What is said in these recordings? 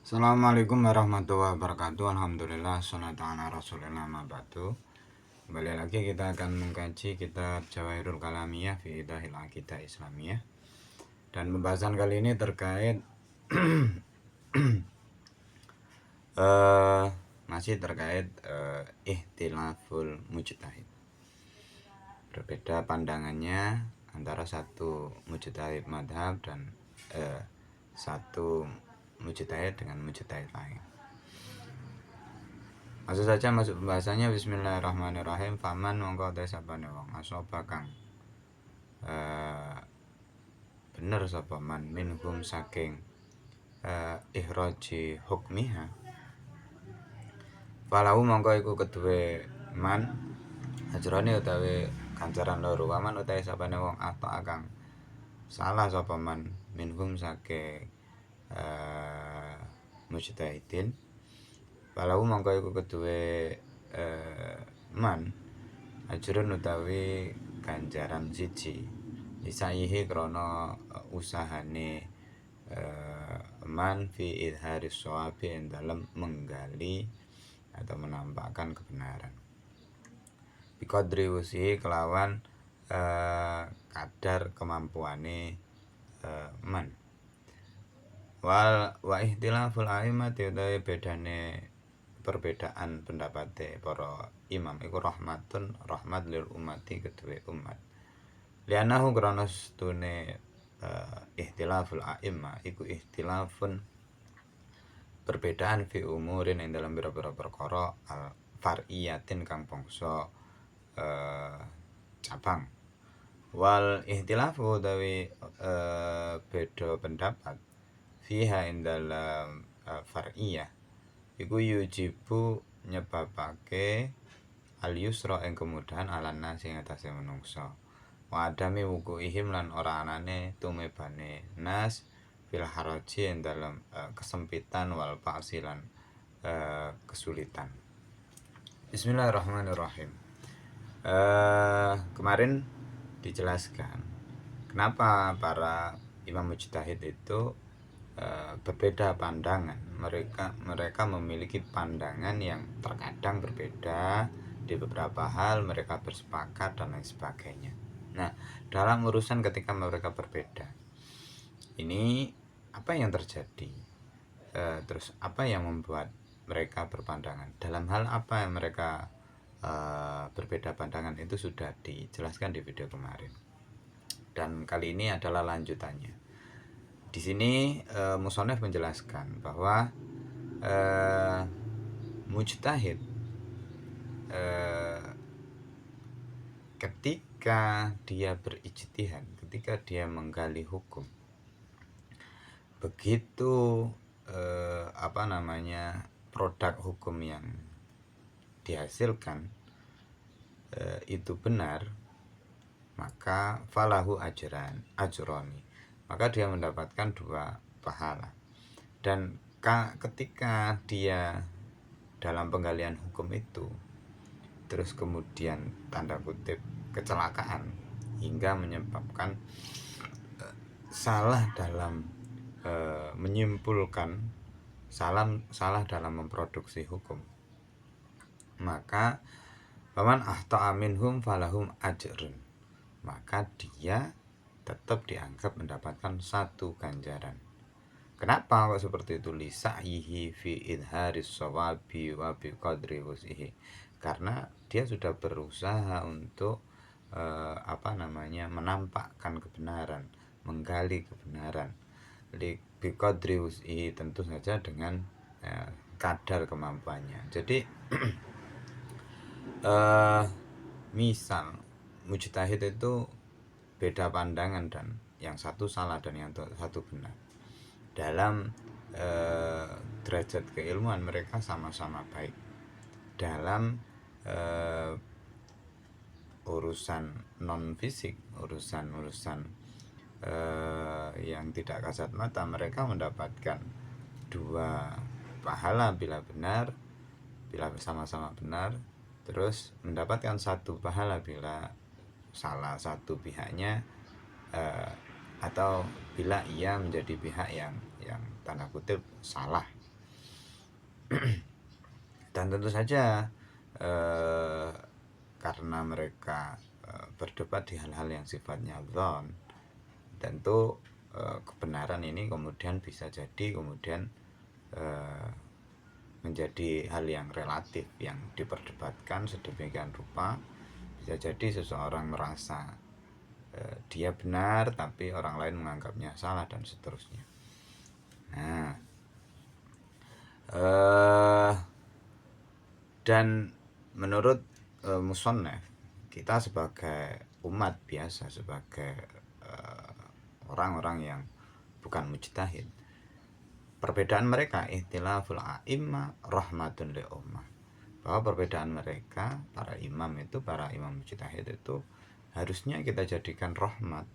Assalamualaikum warahmatullahi wabarakatuh. Alhamdulillah, salatu ala rasulillah ma'badu. Kembali lagi kita akan mengkaji kitab Jawahirul Kalamiyah fi Idahil Aqidah Islamiyah. Dan pembahasan kali ini terkait masih terkait ihtilaful mujtahid. Berbeda pandangannya antara satu mujtahid madhab dan satu mujtahid dengan mujtahid lain. Masuk saja masuk pembahasannya. Bismillahirrahmanirrahim. Faman mongko te sapane wong asoba kang bener sapa man minhum saking ihraji hukmiha. Falahu mongko iku kedue man ajrone utawi ganjaran loro. Waman utawi sapane wong atau akang salah sapa man minhum saking mujtahidin. Walau mongko iku kedue man ajrun utawi ganjaran siji lisaihi krana usahane man fi idharis shawabi ing dalem menggali atau menampakkan kebenaran biqadri usihi kelawan kadar kemampuane man wa ihtilaful a'immati utawi bedane perbedaan pendapate para imam iku rahmat lil umati kedue umat lianahu krana stune ihtilaful a'immah iku ihtilafun perbedaan fi umurin ing dalam pira-pira perkara al far'iyatin kang bangsa cabang wal ihtilafu utawi beda pendapat fiha ing dalam far'iyah iku yujibu nyebabake al yusra ing kemudahan ala nas ing atase manungsa wa adami wukuihim lan ora anane tumebane nas fil haraji ing dalam kesempitan wal fasilan kesulitan. Bismillahirrahmanirrahim. Kemarin dijelaskan kenapa para imam mujtahid itu berbeda pandangan. Mereka memiliki pandangan yang terkadang berbeda di beberapa hal, mereka bersepakat dan lain sebagainya. Nah, dalam urusan ketika mereka berbeda, ini apa yang terjadi? Terus apa yang membuat mereka berpandangan? Dalam hal apa yang mereka berbeda pandangan itu sudah dijelaskan di video kemarin. Dan kali ini adalah lanjutannya. Di sini musonef menjelaskan bahwa mujtahid ketika dia berijtihad, ketika dia menggali hukum, begitu produk hukum yang dihasilkan itu benar, maka falahu ajroni, maka dia mendapatkan 2 pahala. Dan ketika dia dalam penggalian hukum itu terus kemudian tanda kutip kecelakaan hingga menyebabkan salah dalam menyimpulkan, salah dalam memproduksi hukum, maka paman ahta'a minhum falahum ajrun, maka dia tetap dianggap mendapatkan 1 ganjaran. Kenapa kok seperti itu? Lisa'yihi fi idharis shawabi wa bi qadri wusihi, karena dia sudah berusaha untuk menampakkan kebenaran, menggali kebenaran bi qadri wusihi, tentu saja dengan kadar kemampuannya. Jadi misal mujtahid itu beda pandangan dan yang satu salah dan yang satu benar. Dalam derajat keilmuan mereka sama-sama baik. Dalam urusan non fisik, urusan yang tidak kasat mata, mereka mendapatkan 2 pahala bila sama-sama benar, terus mendapatkan 1 pahala bila salah satu pihaknya atau bila ia menjadi pihak yang tanda kutip salah. Dan tentu saja eh, karena mereka berdebat di hal-hal yang sifatnya dhon, tentu kebenaran ini kemudian bisa jadi kemudian eh, menjadi hal yang relatif yang diperdebatkan sedemikian rupa. Bisa jadi seseorang merasa dia benar tapi orang lain menganggapnya salah dan seterusnya. Nah, dan menurut musannaf, kita sebagai umat biasa, sebagai orang-orang yang bukan mujtahid, perbedaan mereka ihtilaful a'imma rahmatun li ummah, bahwa perbedaan mereka para imam itu, para imam mujtahid itu harusnya kita jadikan rahmat,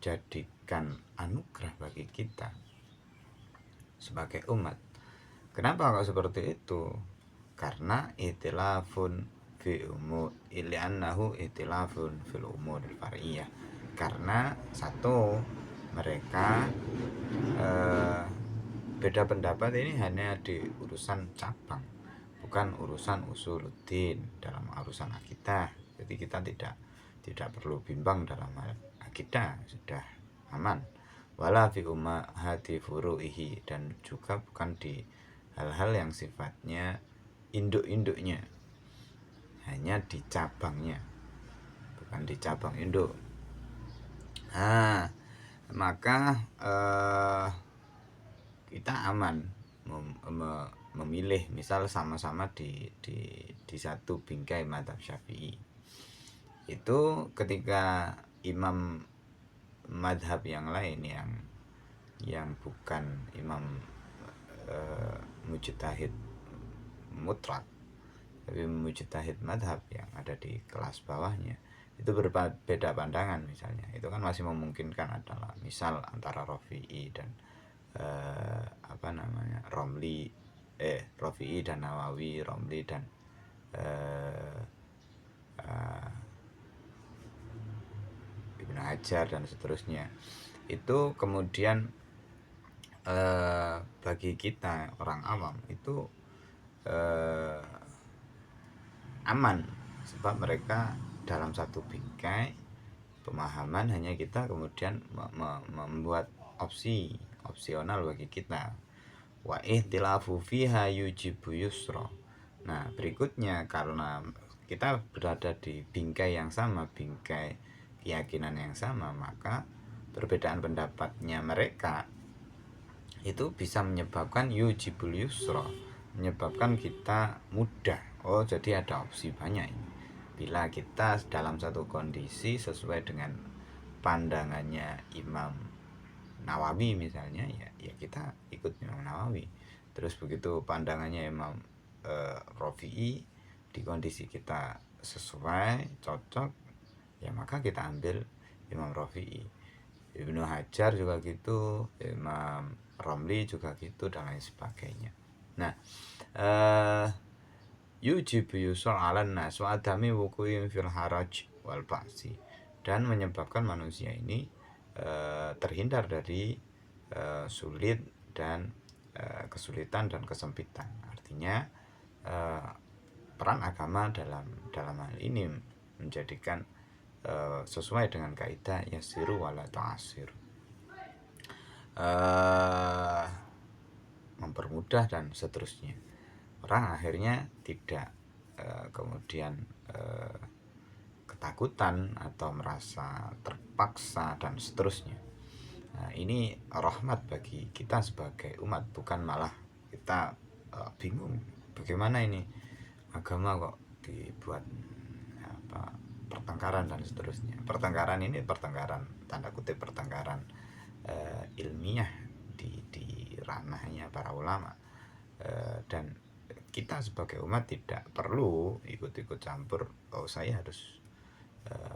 jadikan anugerah bagi kita sebagai umat. Kenapa kok seperti itu? Karena itilafun fi umur iliannahu itilafun fil umur far'iyah. Karena satu, mereka beda pendapat ini hanya di urusan cabang, bukan urusan usuluddin, dalam urusan akidah. Jadi kita tidak perlu bimbang dalam hal akidah, sudah aman. Wala fi ummahati furu'ihi, dan juga bukan di hal-hal yang sifatnya induk-induknya, hanya di cabangnya, bukan di cabang induk. Nah, maka kita aman memilih, misal sama-sama di satu bingkai mazhab Syafi'i. Itu ketika imam madhab yang lain yang bukan imam mujtahid mutlak, tapi mujtahid madhab yang ada di kelas bawahnya, itu berbeda pandangan misalnya, itu kan masih memungkinkan adalah misal antara Rafi'i dan Romli, Rafi'i dan Nawawi, Romli dan Ibnu Hajar dan seterusnya. Itu kemudian bagi kita orang awam itu aman, sebab mereka dalam satu bingkai pemahaman, hanya kita kemudian membuat opsional bagi kita. Wa ihtilafu fiha yujibu yusra. Nah, berikutnya, karena kita berada di bingkai yang sama, bingkai keyakinan yang sama, maka perbedaan pendapatnya mereka itu bisa menyebabkan yujibul yusra, menyebabkan kita mudah. Oh, jadi ada opsi banyak ini. Bila kita dalam satu kondisi sesuai dengan pandangannya Imam Nawawi misalnya, ya kita ikut Imam Nawawi. Terus begitu pandangannya Imam Rafi'i, di kondisi kita sesuai, cocok, ya maka kita ambil Imam Rafi'i. Ibnu Hajar juga gitu, Imam Romli juga gitu, dan lain sebagainya. Nah, yujibu yusol alan nas wa adami wuku'in fil haraj wal ba'si, dan menyebabkan manusia ini terhindar dari sulit dan kesulitan dan kesempitan. Artinya peran agama dalam hal ini menjadikan sesuai dengan kaidah yasiru wala ta'asir, mempermudah dan seterusnya. Orang akhirnya tidak kemudian ketakutan atau merasa terpaksa dan seterusnya. Nah, ini rahmat bagi kita sebagai umat, bukan malah kita bingung bagaimana ini agama kok dibuat pertengkaran dan seterusnya. Pertengkaran ini pertengkaran tanda kutip, pertengkaran ilmiah di ranahnya para ulama, dan kita sebagai umat tidak perlu ikut-ikut campur. Oh, saya harus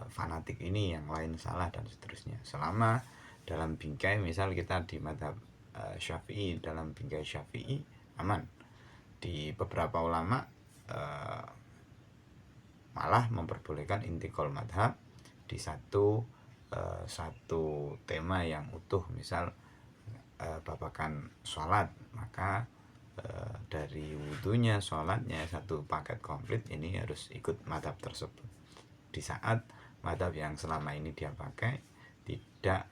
fanatik ini, yang lain salah dan seterusnya. Selama dalam bingkai, misal kita di madhab Syafi'i, dalam bingkai Syafi'i aman. Di beberapa ulama malah memperbolehkan intikal madhab di satu tema yang utuh, misal babakan sholat, maka dari wudhunya, sholatnya, satu paket komplit, ini harus ikut madhab tersebut. Di saat madhab yang selama ini dia pakai tidak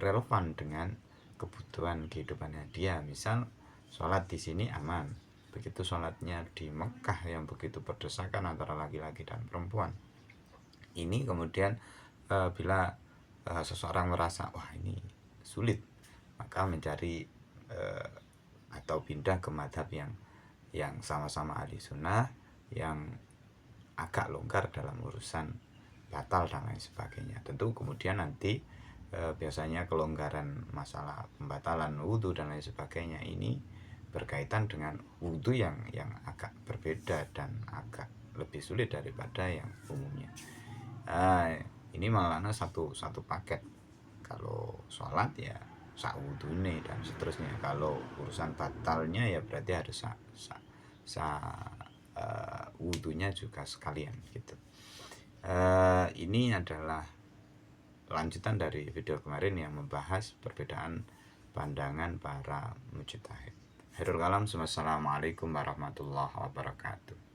relevan dengan kebutuhan kehidupannya dia. Misal sholat di sini aman, begitu sholatnya di Mekah yang begitu berdesakan antara laki-laki dan perempuan, ini kemudian bila seseorang merasa wah ini sulit, maka mencari atau pindah ke madhab yang sama-sama ahli sunnah, yang agak longgar dalam urusan batal dan lain sebagainya. Tentu kemudian nanti biasanya kelonggaran masalah pembatalan wudhu dan lain sebagainya ini berkaitan dengan wudhu yang agak berbeda dan agak lebih sulit daripada yang umumnya. Ini malah satu paket. Kalau sholat ya sak wudune dan seterusnya. Kalau urusan batalnya ya berarti harus wudhunya juga sekalian gitu. Ini adalah lanjutan dari video kemarin yang membahas perbedaan pandangan para mujtahid. Khairul kalam, wassalamualaikum warahmatullahi wabarakatuh.